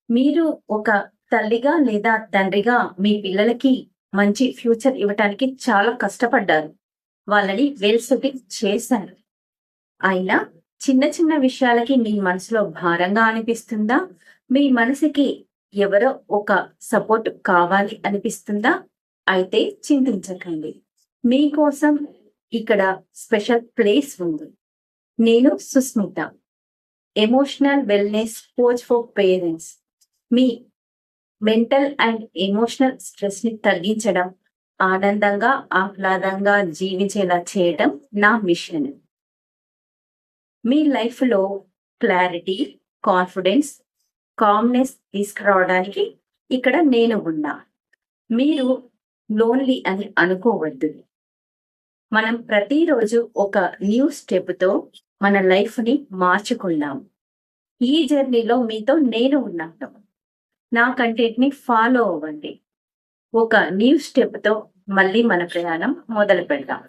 మీరు ఒక తల్లిగా లేదా తండ్రిగా మీ పిల్లలకి మంచి ఫ్యూచర్ ఇవ్వటానికి చాలా కష్టపడ్డారు. వాళ్ళని వెల్ సెటిల్ చేశారు. అయినా చిన్న చిన్న విషయాలకి మీ మనసులో భారంగా అనిపిస్తుందా? మీ మనసుకి ఎవరో ఒక సపోర్ట్ కావాలి అనిపిస్తుందా? అయితే చింతించకండి. మీకోసం ఇక్కడ స్పెషల్ ప్లేస్ ఉంది. నేను Susmitha. Emotional wellness coach for parents. మీ మెంటల్ అండ్ ఎమోషనల్ స్ట్రెస్‌ని తగ్గించడం, ఆనందంగా, ఆహ్లాదంగా జీవించేలా చేయడం నా మిషన్. మీ లైఫ్‌లో క్లారిటీ, కాన్ఫిడెన్స్, కామ్‌నెస్ తీసుకురావడానికి ఇక్కడ నేను ఉన్నా. మీరు లోన్‌లీ అని అనుకోవద్దు. మనం ప్రతిరోజు ఒక న్యూ స్టెప్‌తో మన లైఫ్‌ని మార్చుకుందాం. ఈ జర్నీలో మీతో నేను ఉన్నాను. నా కంటెంట్‌ని ఫాలో అవ్వండి. ఒక న్యూ స్టెప్‌తో మళ్ళీ మన ప్రయాణం మొదలుపెడదాం.